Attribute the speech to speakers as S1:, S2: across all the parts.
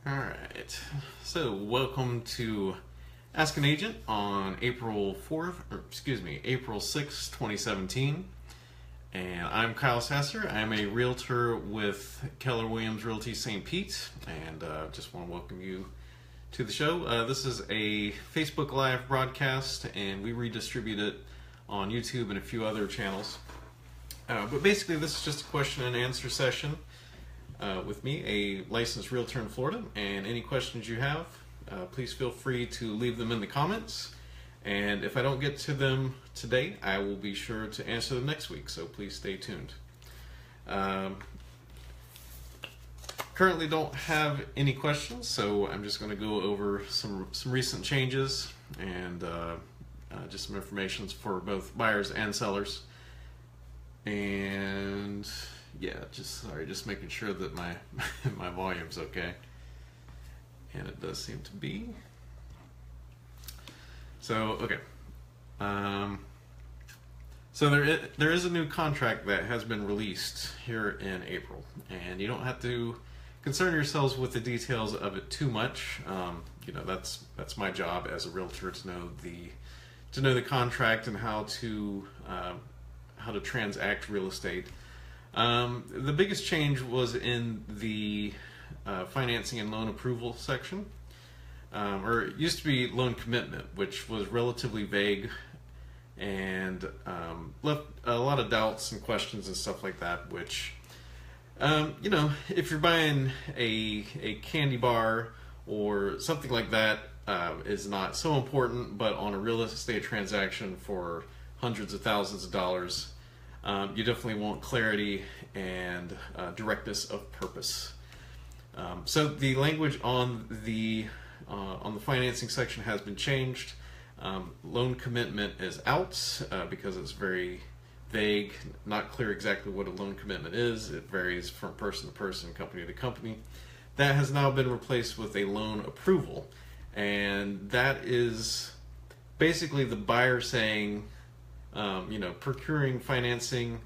S1: Alright, so welcome to Ask an Agent on April 6th, 2017. And I'm Kyle Sasser. I'm a realtor with Keller Williams Realty St. Pete, and just want to welcome you to the show. This is a Facebook Live broadcast, and we redistribute it on YouTube and a few other channels. But basically, this is just a question and answer session with me, a licensed realtor in Florida, and any questions you have, please feel free to leave them in the comments, and if I don't get to them today, I will be sure to answer them next week, so please stay tuned. Currently don't have any questions, so I'm just going to go over some recent changes and just some information for both buyers and sellers. And yeah, just making sure that my my volume's okay, and it does seem to be. So okay, so there is a new contract that has been released here in April, and you don't have to concern yourselves with the details of it too much. You know, that's my job as a realtor to know the contract and how to transact real estate. The biggest change was in the financing and loan approval section, or it used to be loan commitment, which was relatively vague and left a lot of doubts and questions and stuff like that, which, you know, if you're buying a candy bar or something like that, is not so important, but on a real estate transaction for hundreds of thousands of dollars, you definitely want clarity and directness of purpose. So the language on the financing section has been changed. Loan commitment is out because it's very vague, not clear exactly what a loan commitment is. It varies from person to person, company to company. That has now been replaced with a loan approval, and that is basically the buyer saying, you know, procuring financing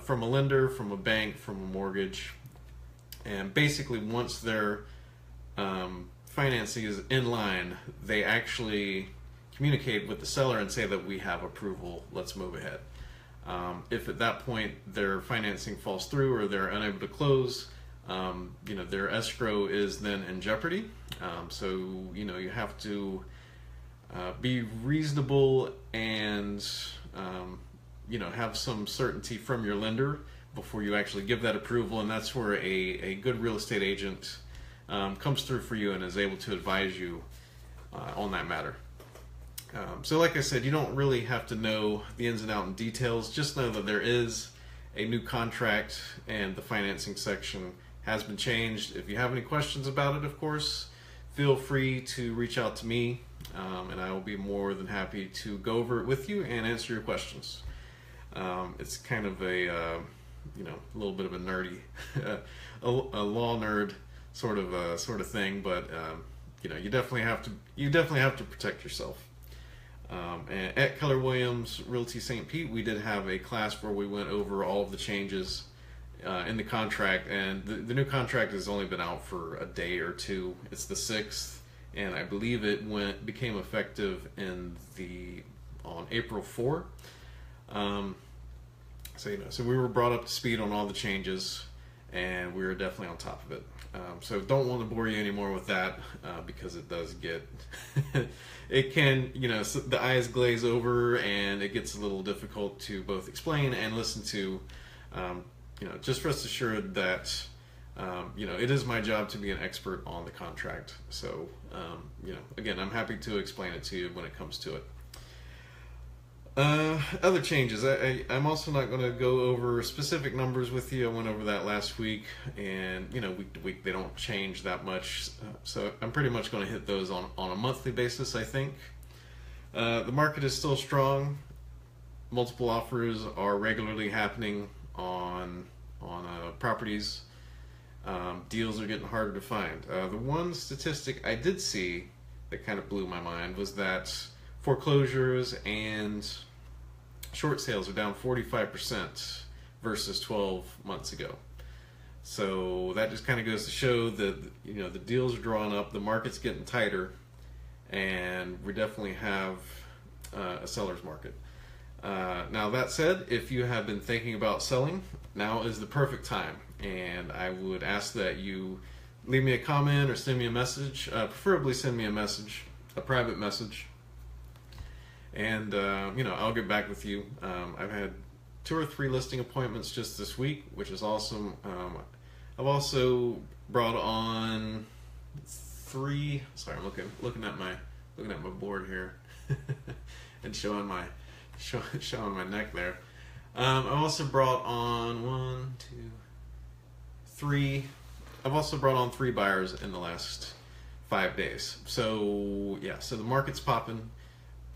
S1: from a lender, from a bank, from a mortgage, and basically once their financing is in line, they actually communicate with the seller and say that we have approval, let's move ahead. If at that point their financing falls through or they're unable to close, you know, their escrow is then in jeopardy. So, you know, you have to be reasonable and you know, have some certainty from your lender before you actually give that approval, and that's where a good real estate agent comes through for you and is able to advise you on that matter. So like I said, you don't really have to know the ins and outs and details, just know that there is a new contract and the financing section has been changed. If you have any questions about it, of course, feel free to reach out to me, and I will be more than happy to go over it with you and answer your questions. It's kind of a you know, a little bit of a nerdy, a law nerd sort of thing, but you know, you definitely have to protect yourself. And at Keller Williams Realty St. Pete, we did have a class where we went over all of the changes in the contract, and the new contract has only been out for a day or two. It's the 6th, and I believe it became effective on April 4. So you know, so we were brought up to speed on all the changes, and we were definitely on top of it. So don't want to bore you anymore with that, because it does get, it can, you know, the eyes glaze over and it gets a little difficult to both explain and listen to. You know, just rest assured that, you know, it is my job to be an expert on the contract. So, you know, again, I'm happy to explain it to you when it comes to it. Other changes. I'm also not going to go over specific numbers with you. I went over that last week, and you know, week to week they don't change that much. So I'm pretty much going to hit those on a monthly basis, I think. The market is still strong. Multiple offers are regularly happening on properties. Deals are getting harder to find. The one statistic I did see that kind of blew my mind was that foreclosures and short sales are down 45% versus 12 months ago. So that just kind of goes to show that, you know, the deals are drawing up, the market's getting tighter, and we definitely have a seller's market. Now that said, if you have been thinking about selling, now is the perfect time, and I would ask that you leave me a comment or send me a message, preferably send me a message, a private message, and you know, I'll get back with you. I've had 2 or 3 listing appointments just this week, which is awesome. I've also brought on 3. Sorry, I'm looking at my board here and showing my neck there. I've also brought on 1, 2, 3. I've also brought on 3 buyers in the last 5 days. So yeah, so the market's popping.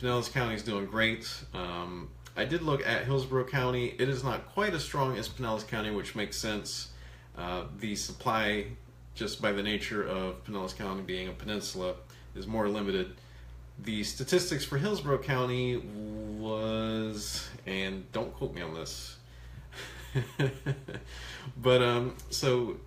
S1: Pinellas County is doing great. I did look at Hillsborough County. It is not quite as strong as Pinellas County, which makes sense. The supply, just by the nature of Pinellas County being a peninsula, is more limited. The statistics for Hillsborough County was, and don't quote me on this, but so,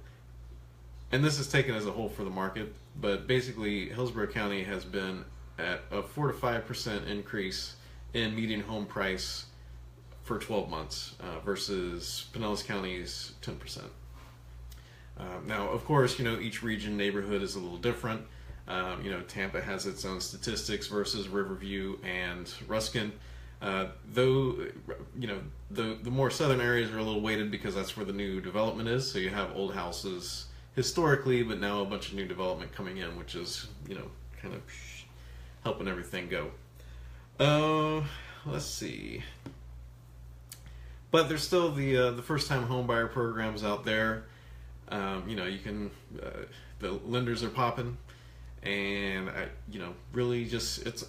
S1: and this is taken as a whole for the market, but basically Hillsborough County has been at a 4 to 5% increase in median home price for 12 months versus Pinellas County's 10%. Now, of course, you know, each region, neighborhood is a little different. You know, Tampa has its own statistics versus Riverview and Ruskin. Though, you know, the more southern areas are a little weighted because that's where the new development is. So you have old houses historically, but now a bunch of new development coming in, which is, you know, kind of helping everything go. Let's see. But there's still the first-time home buyer programs out there. You know, you can, the lenders are popping, and you know, really just, it's,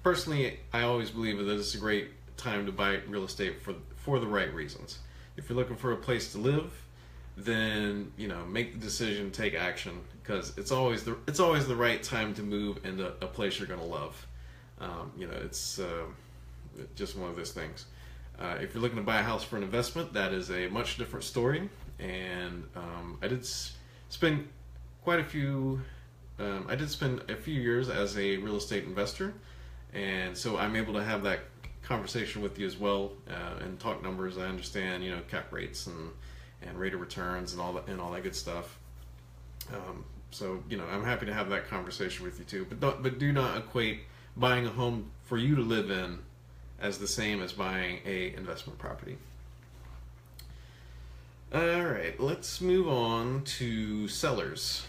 S1: personally, I always believe that it's a great time to buy real estate for the right reasons. If you're looking for a place to live, then, you know, make the decision, take action, because it's always the right time to move into a place you're going to love. You know, it's just one of those things. If you're looking to buy a house for an investment, that is a much different story. And I did spend quite a few. I did spend a few years as a real estate investor, and so I'm able to have that conversation with you as well and talk numbers. I understand, you know, cap rates and rate of returns and all that good stuff. So, you know, I'm happy to have that conversation with you too. But do not equate buying a home for you to live in as the same as buying a investment property. All right, let's move on to sellers.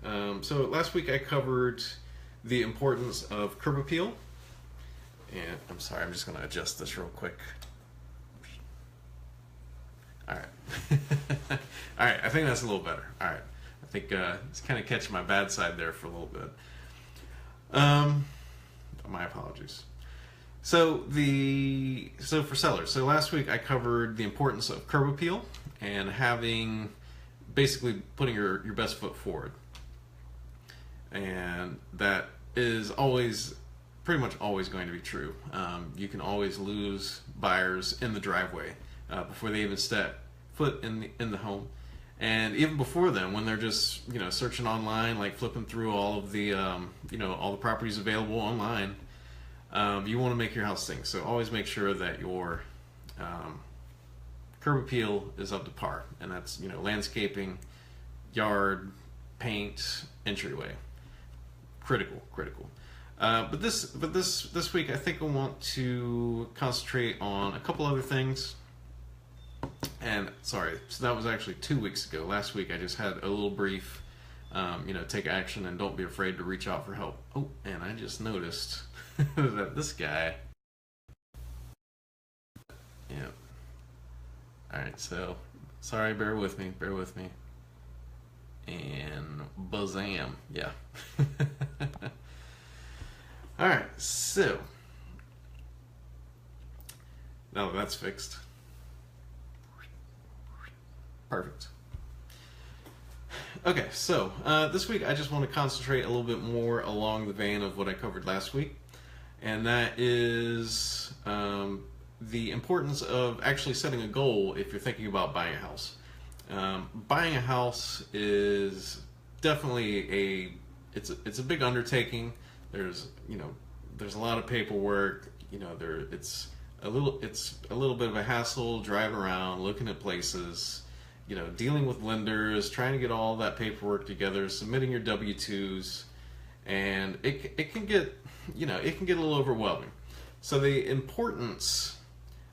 S1: So last week I covered the importance of curb appeal. And I'm sorry, I'm just going to adjust this real quick. All right. All right, I think that's a little better. All right. I think it's kind of catching my bad side there for a little bit. My apologies. So for sellers, so last week I covered the importance of curb appeal and basically putting your best foot forward. And that is pretty much always going to be true. You can always lose buyers in the driveway before they even step foot in the home. And even before then, when they're just, you know, searching online, like flipping through all of the, you know, all the properties available online, you want to make your house sing. So always make sure that your curb appeal is up to par, and that's, you know, landscaping, yard, paint, entryway. Critical. But this week I think I want to concentrate on a couple other things. And sorry, so that was actually 2 weeks ago. Last week I just had a little brief, you know, take action and don't be afraid to reach out for help. Oh, and I just noticed that this guy. Yeah. All right, so sorry, bear with me. And bazam, yeah. All right, so now that that's fixed. Perfect. Okay, so this week I just want to concentrate a little bit more along the vein of what I covered last week, and that is the importance of actually setting a goal if you're thinking about buying a house. Buying a house is definitely it's a big undertaking. There's there's a lot of paperwork. It's a little bit of a hassle driving around, looking at places, dealing with lenders, trying to get all that paperwork together, submitting your W-2s, and it can get it can get a little overwhelming. So the importance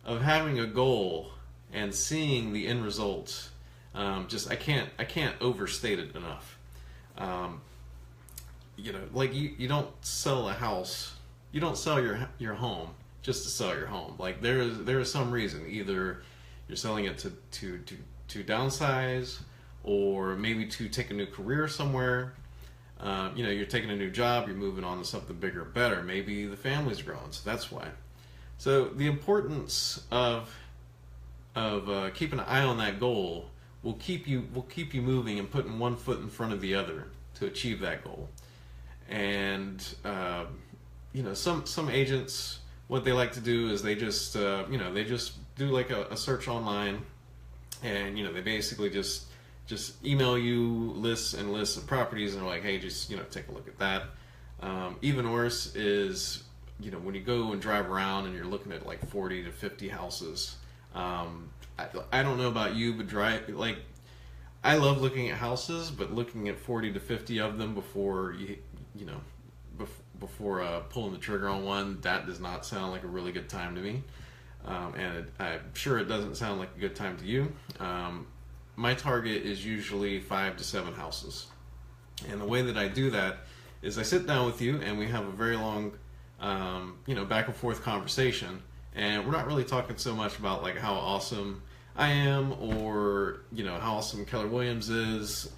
S1: of having a goal and seeing the end result, I can't overstate it enough. Like you don't sell a house, you don't sell your home just to sell your home. Like there is some reason. Either you're selling it to downsize, or maybe to take a new career somewhere. You're taking a new job, you're moving on to something bigger, better. Maybe the family's growing, so that's why. So the importance of keeping an eye on that goal will keep you moving and putting one foot in front of the other to achieve that goal. And some agents, what they like to do is they just do like a search online, and they basically just email you lists and lists of properties, and they're like, hey, just take a look at that. Even worse is when you go and drive around and you're looking at like 40 to 50 houses. I don't know about you, but I love looking at houses, but looking at 40 to 50 of them before pulling the trigger on one, that does not sound like a really good time to me. And I'm sure it doesn't sound like a good time to you. My target is usually 5 to 7 houses. And the way that I do that is I sit down with you and we have a very long, back and forth conversation. And we're not really talking so much about like how awesome I am, or how awesome Keller Williams is.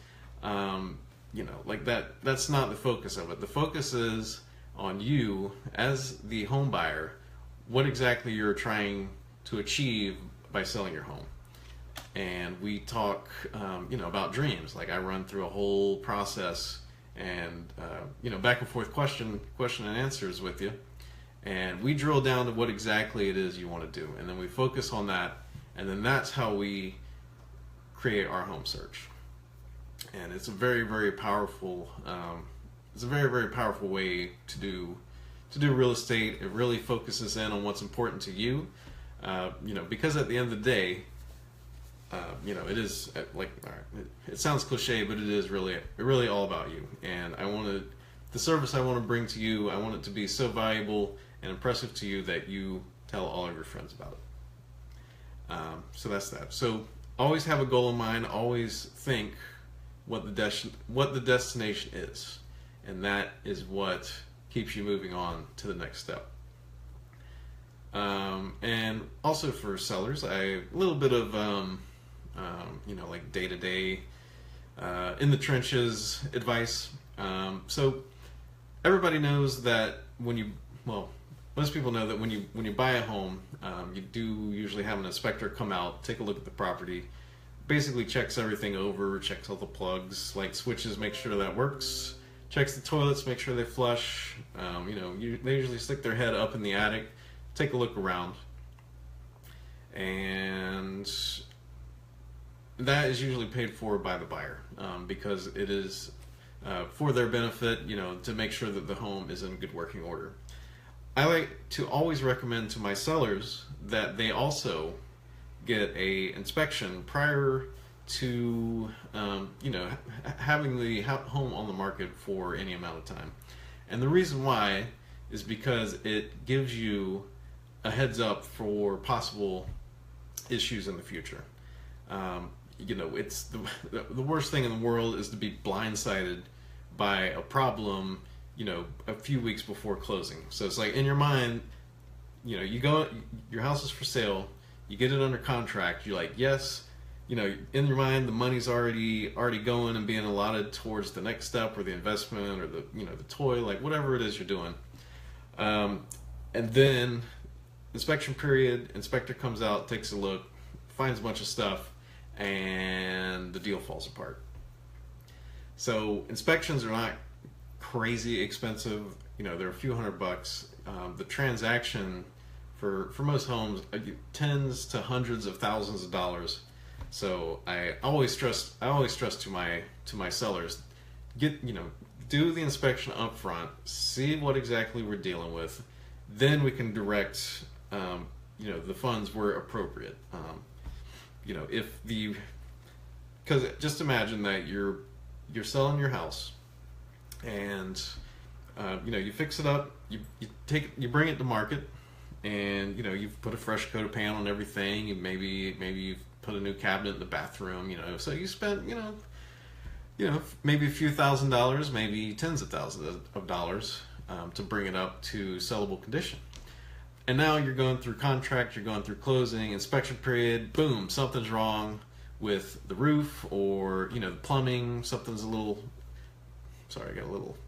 S1: Like that's not the focus of it. The focus is on you as the home buyer, what exactly you're trying to achieve by selling your home. And we talk about dreams. Like I run through a whole process, and back and forth question and answers with you, and we drill down to what exactly it is you want to do, and then we focus on that, and then that's how we create our home search. And it's a very, very powerful very powerful way to do real estate. It really focuses in on what's important to you, because at the end of the day, it is like, all right, it sounds cliche, but it is really all about you. And the service I want to bring to you, I want it to be so valuable and impressive to you that you tell all of your friends about it. So that's that. So always have a goal in mind. Always think what the destination is, and that is what keeps you moving on to the next step. And also for sellers, a little bit of like day-to-day in the trenches advice. So everybody knows that most people know that when you buy a home, you do usually have an inspector come out, take a look at the property, basically checks everything over, checks all the plugs, like switches, make sure that works, checks the toilets, make sure they flush. They usually stick their head up in the attic, take a look around, and that is usually paid for by the buyer, because it is for their benefit, to make sure that the home is in good working order. I like to always recommend to my sellers that they also get a inspection prior to having the home on the market for any amount of time. And the reason why is because it gives you a heads up for possible issues in the future. It's the worst thing in the world is to be blindsided by a problem, a few weeks before closing. So it's like in your mind, you go, your house is for sale, you get it under contract, you're like, yes, in your mind, the money's already going and being allotted towards the next step, or the investment, or the the toy, like whatever it is you're doing. And then inspection period, inspector comes out, takes a look, finds a bunch of stuff, and the deal falls apart. So inspections are not crazy expensive. They're a few $100. The transaction for most homes tens to hundreds of thousands of dollars. So I always stress to my sellers, do the inspection up front, see what exactly we're dealing with, then we can direct the funds where appropriate. Because just imagine that you're selling your house, and you fix it up, you bring it to market, and you've put a fresh coat of paint on everything, and maybe you've put a new cabinet in the bathroom, so you spent maybe a few $1,000s, maybe tens of thousands of dollars to bring it up to sellable condition. And now you're going through contract, you're going through closing, inspection period, boom, something's wrong with the roof, or the plumbing, something's a little, sorry, I got a little,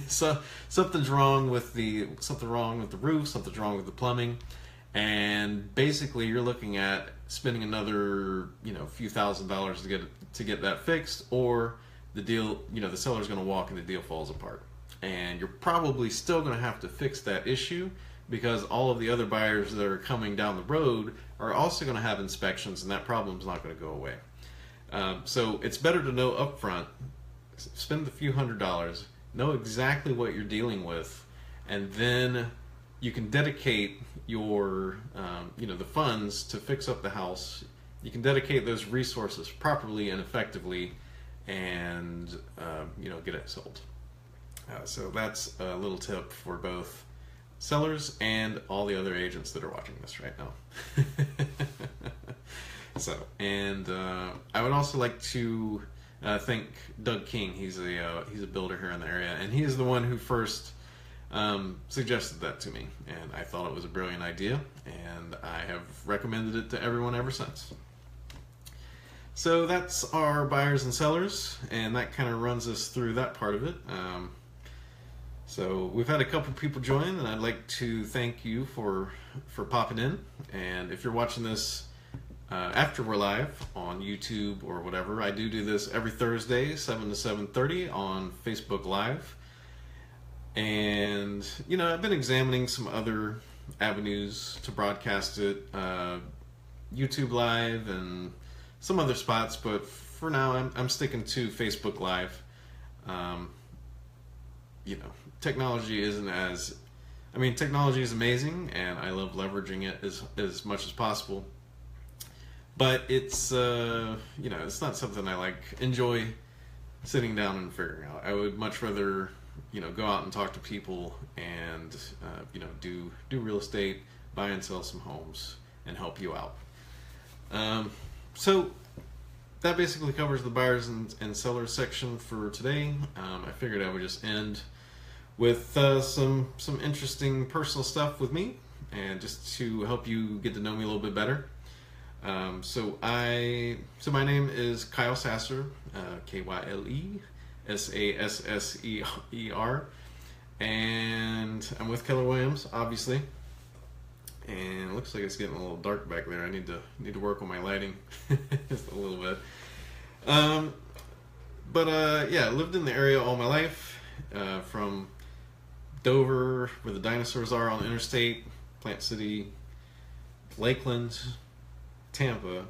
S1: so something's wrong with the roof, something's wrong with the plumbing, and basically you're looking at spending another few $1,000s to get that fixed, or the deal, the seller's going to walk and the deal falls apart, and you're probably still going to have to fix that issue, because all of the other buyers that are coming down the road are also going to have inspections, and that problem's not going to go away. So it's better to know up front, spend a few $100s, know exactly what you're dealing with, and then you can dedicate your the funds to fix up the house. You can dedicate those resources properly and effectively, and get it sold. So that's a little tip for both sellers and all the other agents that are watching this right now. So, and I would also like to thank Doug King. He's a builder here in the area, and he is the one who first suggested that to me, and I thought it was a brilliant idea, and I have recommended it to everyone ever since. So that's our buyers and sellers, and that kind of runs us through that part of it. So we've had a couple people join, and I'd like to thank you for popping in. And if you're watching this after we're live on YouTube or whatever, I do this every Thursday, 7 to 7:30 on Facebook Live. And I've been examining some other avenues to broadcast it, YouTube Live and some other spots, but for now I'm sticking to Facebook Live. Technology isn't as, technology is amazing, and I love leveraging it as much as possible. But it's, it's not something I enjoy sitting down and figuring out. I would much rather, go out and talk to people and, do real estate, buy and sell some homes, and help you out. So that basically covers the buyers and sellers section for today. I figured I would just end with some interesting personal stuff with me, and just to help you get to know me a little bit better. So my name is Kyle Sasser, Kyle Sasser, and I'm with Keller Williams, obviously. And it looks like it's getting a little dark back there. I need to work on my lighting just a little bit. I lived in the area all my life, from Dover, where the dinosaurs are on the interstate, Plant City, Lakeland, Tampa,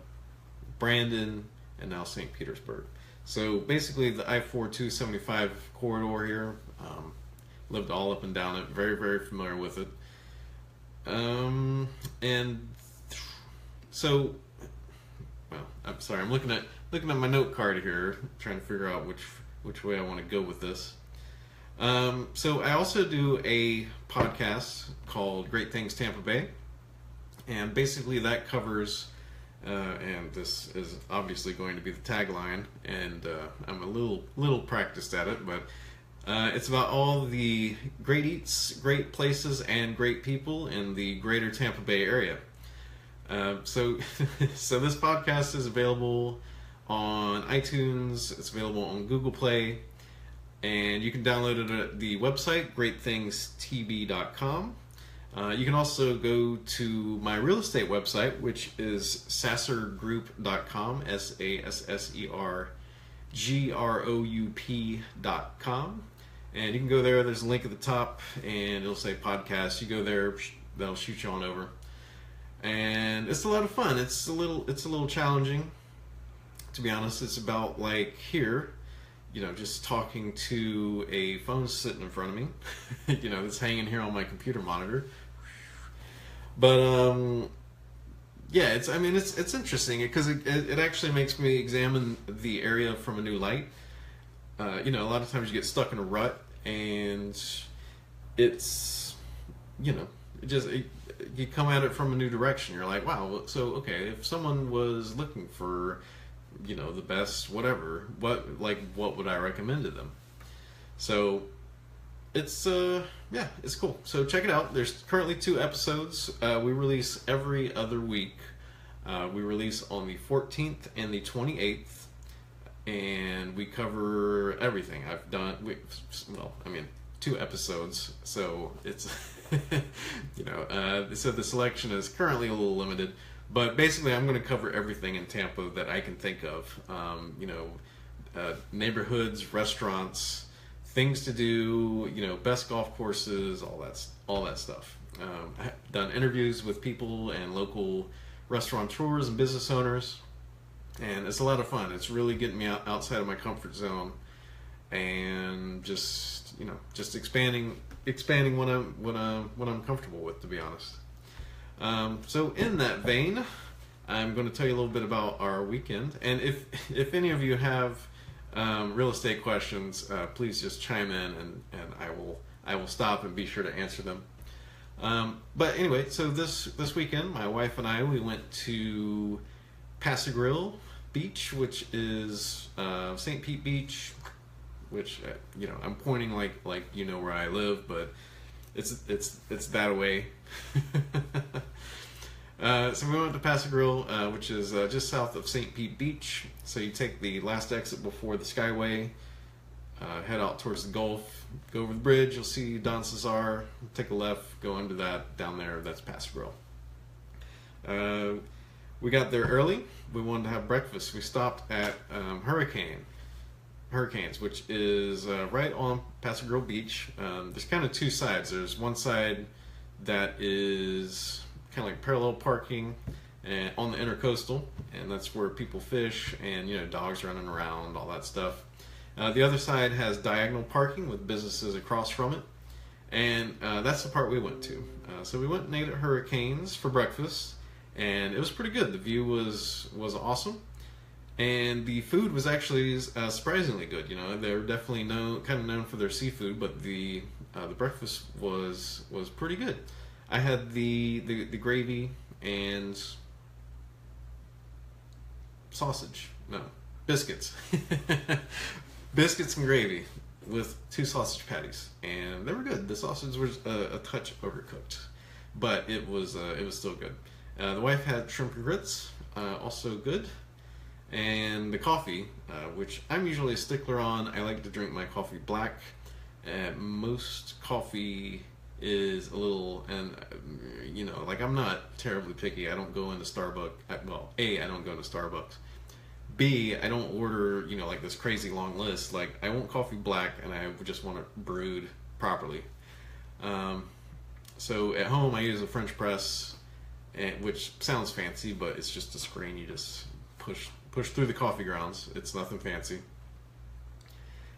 S1: Brandon, and now St. Petersburg. So basically the I-4-275 corridor here, lived all up and down it, very, very familiar with it. I'm sorry, I'm looking at my note card here, trying to figure out which way I want to go with this. So I also do a podcast called Great Things Tampa Bay, and basically that covers, and this is obviously going to be the tagline, and I'm a little practiced at it, but it's about all the great eats, great places, and great people in the greater Tampa Bay area. So this podcast is available on iTunes, it's available on Google Play, and you can download it at the website, greatthingstb.com. You can also go to my real estate website, which is sassergroup.com, SASSERGROUP.com. And you can go there, there's a link at the top, and it'll say podcast. You go there, that'll shoot you on over. And it's a lot of fun. It's a little challenging. to be honest. It's about like here, just talking to a phone sitting in front of me, that's hanging here on my computer monitor. But yeah, it's interesting because it actually makes me examine the area from a new light. A lot of times you get stuck in a rut, and it's you come at it from a new direction. You're like, wow, so okay, if someone was looking for the best whatever, what would I recommend to them? So it's it's cool. So check it out. There's currently 2 episodes. We release every other week. We release on the 14th and the 28th, and we cover everything. I've done 2 episodes, so it's so the selection is currently a little limited. But basically, I'm going to cover everything in Tampa that I can think of. Neighborhoods, restaurants, things to do. Best golf courses, all that stuff. I've done interviews with people and local restaurateurs and business owners, and it's a lot of fun. It's really getting me outside of my comfort zone, and just expanding what I'm comfortable with, to be honest. So in that vein, I'm going to tell you a little bit about our weekend. And if any of you have real estate questions, please just chime in, and I will stop and be sure to answer them. But anyway, so this weekend, my wife and we went to pass-a-grille Beach, which is St. Pete Beach, which I'm pointing like where I live, but it's that way. So we went to pass-a-grille, which is just south of St. Pete Beach. So you take the last exit before the Skyway, head out towards the Gulf, go over the bridge, you'll see Don Cesar, take a left, go under that, down there, that's pass-a-grille. We got there early. We wanted to have breakfast. We stopped at Hurricanes, which is right on pass-a-grille Beach. There's kind of 2 sides. There's one side that is kind of like parallel parking and on the intercoastal, and that's where people fish and dogs running around, all that stuff. The other side has diagonal parking with businesses across from it, and that's the part we went to. So we went and ate at Hurricanes for breakfast, and it was pretty good. The view was awesome, and the food was actually surprisingly good. They're definitely known for their seafood, but the breakfast was pretty good. I had the gravy and biscuits. Biscuits and gravy with 2 sausage patties, and they were good. The sausage was a touch overcooked, but it was still good. The wife had shrimp and grits, also good, and the coffee, which I'm usually a stickler on. I like to drink my coffee black. Most coffee is a little, and I'm not terribly picky. I don't go into Starbucks. A, I don't go into Starbucks. B, I don't order, like this crazy long list. Like, I want coffee black, and I just want it brewed properly. So at home, I use a French press, which sounds fancy, but it's just a screen. You just push through the coffee grounds. It's nothing fancy.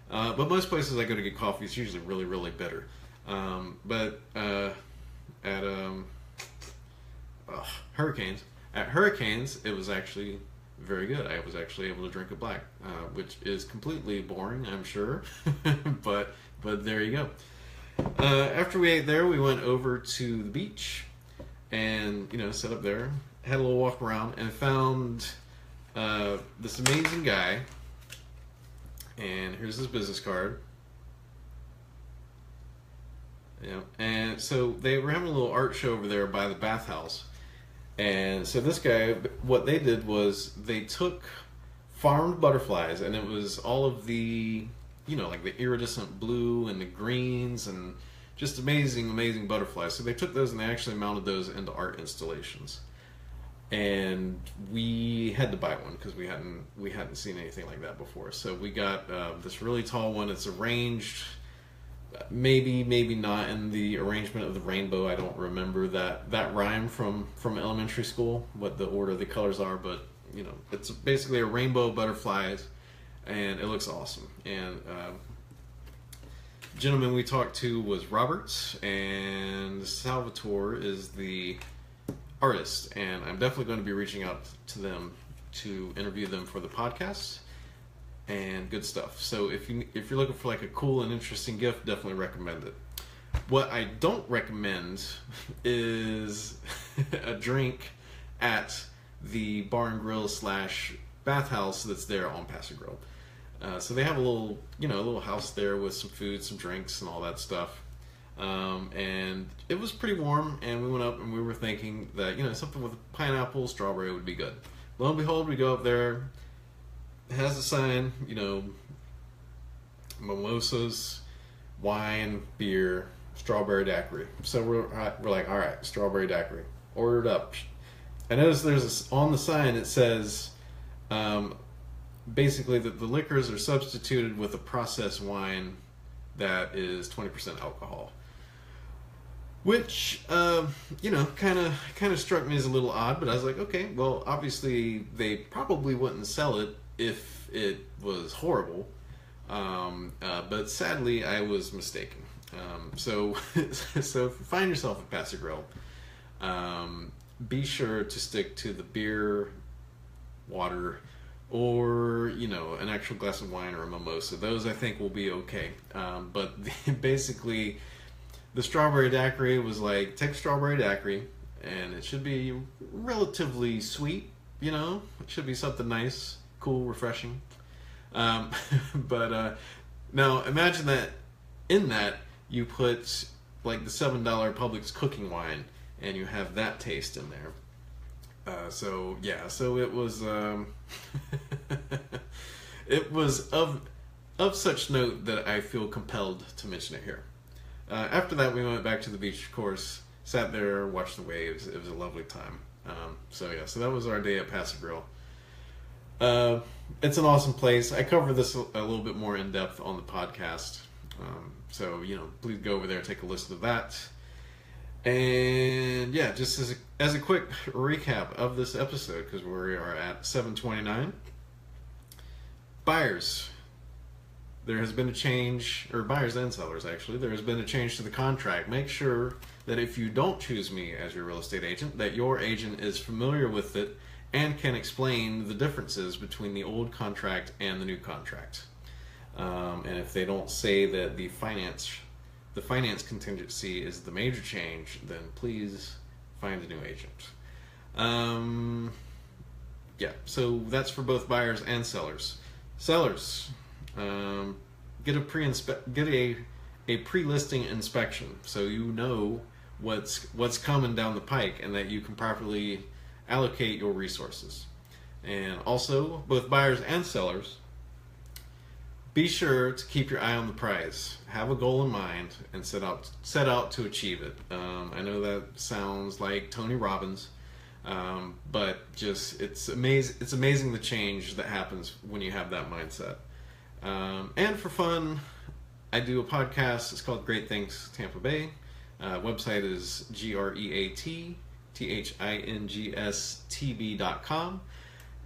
S1: But most places I go to get coffee, it's usually really, really bitter. But at Hurricanes, it was actually very good. I was actually able to drink it black, which is completely boring, I'm sure, but there you go. After we ate there, we went over to the beach and set up there, had a little walk around, and found this amazing guy. And here's his business card. And so they were having a little art show over there by the bathhouse. And so this guy, what they did was they took farmed butterflies, and it was all of the, like the iridescent blue and the greens and just amazing, amazing butterflies. So they took those and they actually mounted those into art installations. And we had to buy one because we hadn't seen anything like that before. So we got this really tall one. It's arranged, maybe not in the arrangement of the rainbow. I don't remember that rhyme from elementary school, what the order of the colors are, but it's basically a rainbow of butterflies, and it looks awesome. And gentleman we talked to was Roberts, and Salvatore is the artist, and I'm definitely going to be reaching out to them to interview them for the podcast, and good stuff. So if you're looking for like a cool and interesting gift, definitely recommend it. What I don't recommend is a drink at the bar and grill / bathhouse that's there on pass-a-grille. So they have a little house there with some food, some drinks, and all that stuff. And it was pretty warm, and we went up and we were thinking that, something with pineapple, strawberry would be good. Lo and behold, we go up there. It has a sign, mimosas, wine, beer, strawberry daiquiri. So we're like, all right, strawberry daiquiri. Ordered up. I noticed on the sign it says, basically that the liquors are substituted with a processed wine that is 20% alcohol. Which, kind of struck me as a little odd, but I was like, okay, well, obviously they probably wouldn't sell it if it was horrible. But sadly, I was mistaken. So if you find yourself at pass-a-grille, be sure to stick to the beer, water, or an actual glass of wine or a mimosa. Those I think will be okay. But basically, the strawberry daiquiri was like, take strawberry daiquiri, and it should be relatively sweet. It should be something nice, cool, refreshing. But now imagine that in that you put like the $7 Publix cooking wine, and you have that taste in there. So it was it was of such note that I feel compelled to mention it here. After that, we went back to the beach, of course, sat there, watched the waves. It was a lovely time. So that was our day at pass-a-grille. It's an awesome place. I cover this a little bit more in depth on the podcast. So please go over there, take a listen to that. And just as a quick recap of this episode, because we are at 7:29. Buyers. There has been a change, or buyers and sellers actually, there has been a change to the contract. Make sure that if you don't choose me as your real estate agent, that your agent is familiar with it and can explain the differences between the old contract and the new contract. And if they don't say that the finance contingency is the major change, then please find a new agent. So that's for both buyers and sellers. Sellers, get a pre-listing inspection, so you know what's coming down the pike, and that you can properly allocate your resources. And also, both buyers and sellers, be sure to keep your eye on the prize. Have a goal in mind and set out to achieve it. I know that sounds like Tony Robbins, but just it's amazing the change that happens when you have that mindset. And for fun, I do a podcast. It's called Great Things Tampa Bay. Website is GreatThingsTB.com.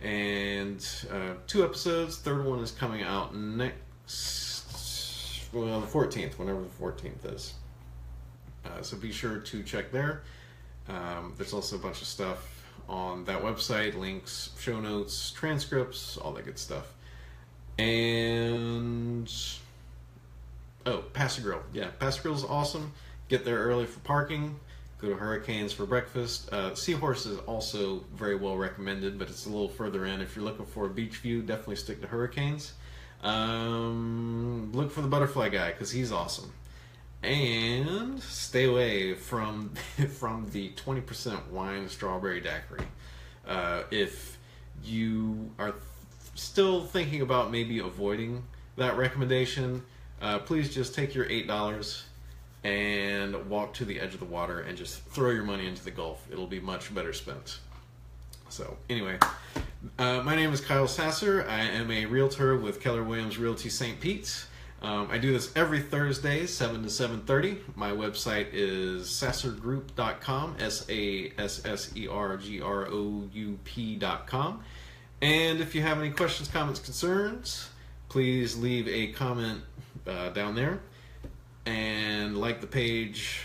S1: And 2 episodes. Third one is coming out the 14th, whenever the 14th is. So be sure to check there. There's also a bunch of stuff on that website, links, show notes, transcripts, all that good stuff. And pass-a-grille. Yeah, pass-a-grille is awesome. Get there early for parking. Go to Hurricanes for breakfast. Seahorse is also very well recommended, but it's a little further in. If you're looking for a beach view, definitely stick to Hurricanes. Look for the butterfly guy, because he's awesome. And stay away from the 20% wine strawberry daiquiri. If you are still thinking about maybe avoiding that recommendation, please just take your $8 and walk to the edge of the water and just throw your money into the Gulf. It'll be much better spent. So anyway, my name is Kyle Sasser. I am a realtor with Keller Williams Realty St. Pete. I do this every Thursday, 7 to 7:30. My website is sassergroup.com, SASSERGROUP.com. And if you have any questions, comments, concerns, please leave a comment down there and like the page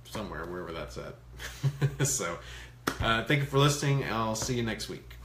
S1: somewhere, wherever that's at. So thank you for listening. I'll see you next week.